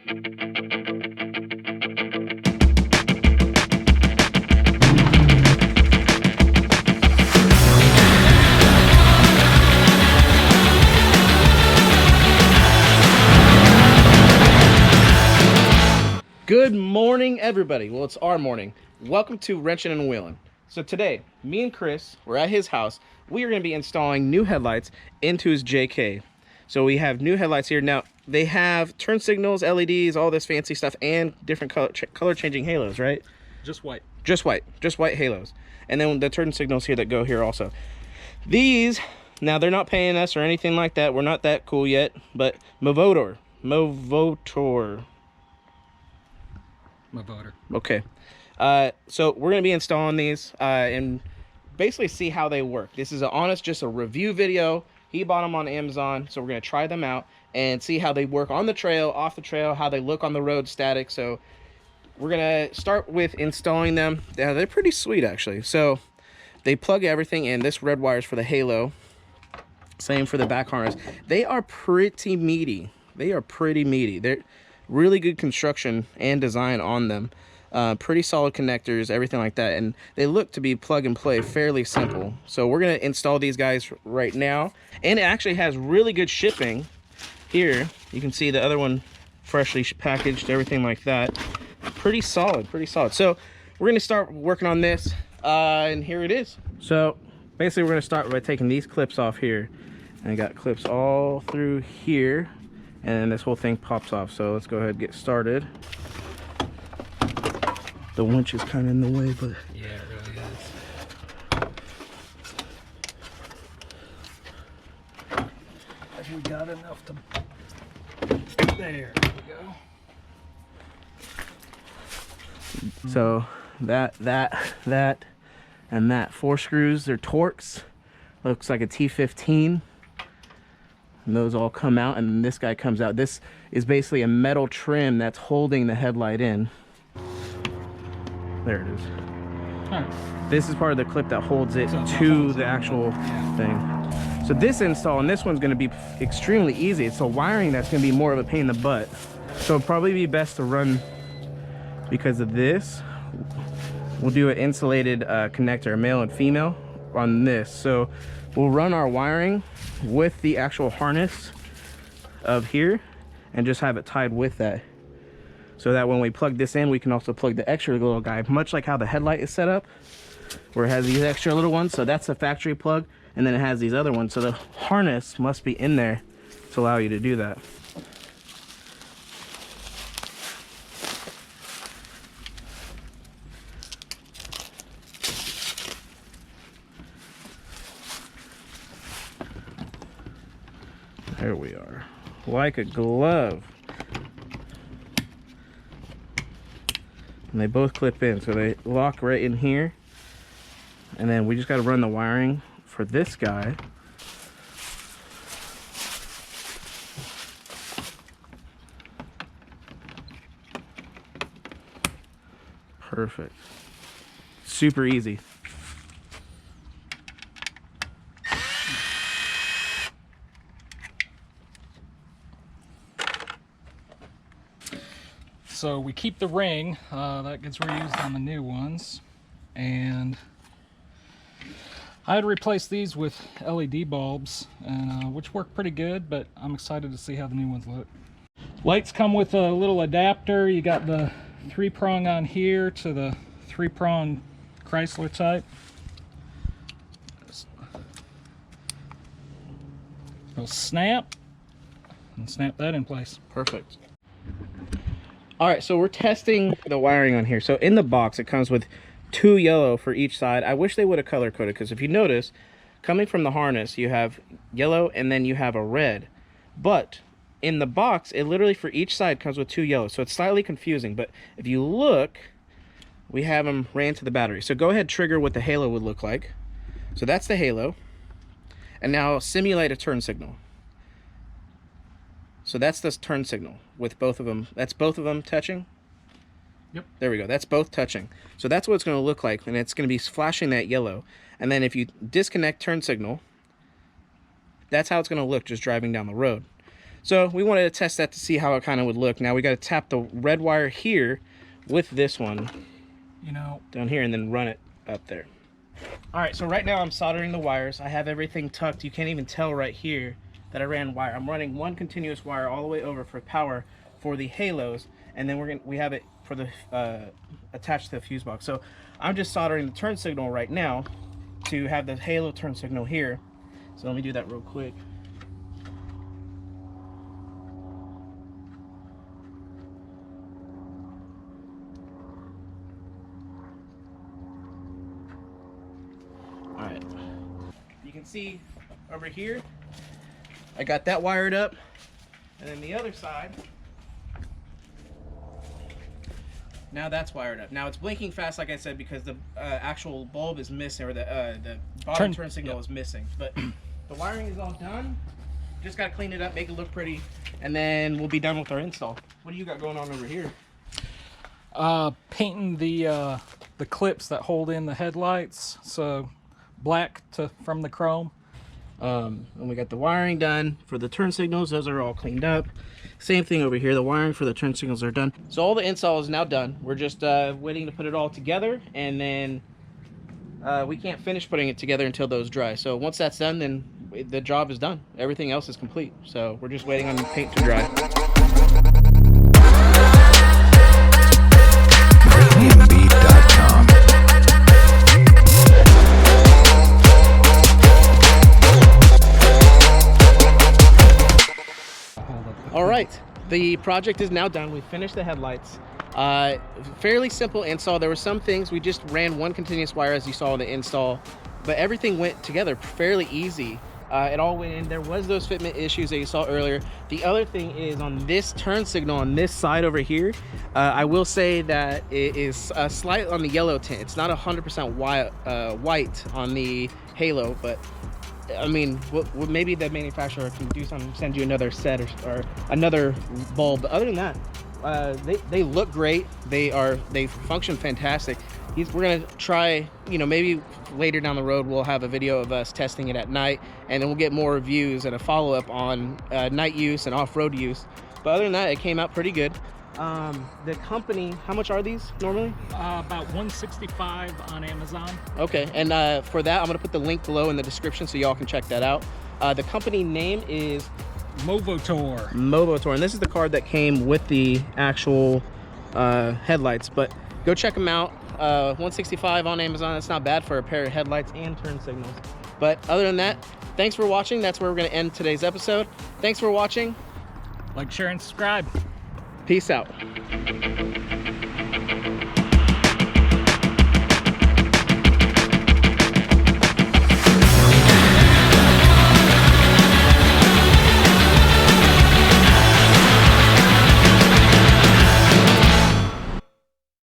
Good morning, everybody. Well, it's our morning. Welcome to Wrenching and Wheeling. So today, me and Chris, we're at his house. We are going to be installing new headlights into his JK. So we have new headlights here. Now, they have turn signals, LEDs, all this fancy stuff, and different color changing halos, right? Just white. Just white halos. And then the turn signals here that go here also. These, now they're not paying us or anything like that. We're not that cool yet, but Movotor. Okay. So we're going to be installing these and basically see how they work. This is just a review video. He bought them on Amazon, so we're going to try them out and see how they work on the trail, off the trail, how they look on the road static. So we're going to start with installing them. Yeah, they're pretty sweet, actually. So they plug everything in. This red wire is for the halo. Same for the back harness. They are pretty meaty. They're really good construction and design on them. Pretty solid connectors, everything like that, and they look to be plug and play, fairly simple. So we're going to install these guys right now, and it actually has really good shipping. Here you can see the other one freshly packaged, everything like that. Pretty solid. So we're going to start working on this, and here it is. So basically we're going to start by taking these clips off here, and I got clips all through here, and this whole thing pops off. So let's go ahead and get started. The winch is kind of in the way, but yeah, it really is. Have we got enough to? There we go. So that, and that. 4 screws. They're Torx. Looks like a T15. And those all come out, and this guy comes out. This is basically a metal trim that's holding the headlight in. There it is. Huh. This is part of the clip that holds it to the actual thing. So this install, and this one's going to be extremely easy. It's the wiring that's going to be more of a pain in the butt. So it'll probably be best to run, because of this, we'll do an insulated connector, male and female, on this. So we'll run our wiring with the actual harness of here and just have it tied with that, so that when we plug this in, we can also plug the extra little guy, much like how the headlight is set up, where it has these extra little ones. So that's a factory plug, and then it has these other ones. So the harness must be in there to allow you to do that. There we are, like a glove. And they both clip in, so they lock right in here. And then we just got to run the wiring for this guy. Perfect. Super easy. So we keep the ring, that gets reused on the new ones, and I had to replace these with LED bulbs, and which work pretty good, but I'm excited to see how the new ones look. Lights come with a little adapter. You got the 3-prong on here to the 3-prong Chrysler type. It'll snap, and snap that in place. Perfect. All right, so we're testing the wiring on here. So in the box, it comes with 2 yellow for each side. I wish they would have color coded, because if you notice, coming from the harness, you have yellow and then you have a red. But in the box, it literally for each side comes with 2 yellows. So it's slightly confusing. But if you look, we have them ran to the battery. So go ahead, trigger what the halo would look like. So that's the halo. And now simulate a turn signal. So that's this turn signal with both of them. That's both of them touching. Yep. There we go. That's both touching. So that's what it's going to look like, and it's going to be flashing that yellow. And then if you disconnect turn signal, that's how it's going to look just driving down the road. So we wanted to test that to see how it kind of would look. Now we got to tap the red wire here with this one, You know, down here, and then run it up there. All right, so right now I'm soldering the wires. I have everything tucked. You can't even tell right here that I ran wire. I'm running one continuous wire all the way over for power for the halos, and then we have it for the attached to the fuse box. So I'm just soldering the turn signal right now to have the halo turn signal here. So let me do that real quick. All right, you can see over here, I got that wired up, and then the other side, now that's wired up. Now it's blinking fast, like I said, because the actual bulb is missing, or the bottom turn signal is missing. But the wiring is all done. Just got to clean it up, make it look pretty, and then we'll be done with our install. What do you got going on over here? Painting the clips that hold in the headlights, so black from the chrome. And we got the wiring done for the turn signals. Those are all cleaned up. Same thing over here. The wiring for the turn signals are done. So all the install is now done. We're just waiting to put it all together, and then we can't finish putting it together until those dry. So once that's done, then the job is done. Everything else is complete. So we're just waiting on the paint to dry. All right, the project is now done. We finished the headlights. Fairly simple install. There were some things we just ran one continuous wire, as you saw in the install, but everything went together fairly easy. It all went in. There was those fitment issues that you saw earlier. The other thing is on this turn signal on this side over here, I will say that it is slight on the yellow tint. It's not 100% white on the halo, but I mean, maybe the manufacturer can do something, send you another set or another bulb. But other than that, they look great. They function fantastic. We're gonna try, you know, maybe later down the road we'll have a video of us testing it at night, and then we'll get more reviews and a follow-up on night use and off-road use. But other than that, it came out pretty good. The company, how much are these normally? About $165 on Amazon. Okay, and for that, I'm gonna put the link below in the description so y'all can check that out. The company name is Movotor. Movotor, and this is the card that came with the actual headlights. But go check them out. $165 on Amazon. That's not bad for a pair of headlights and turn signals. But other than that, thanks for watching. That's where we're gonna end today's episode. Thanks for watching. Like, share, and subscribe. Peace out.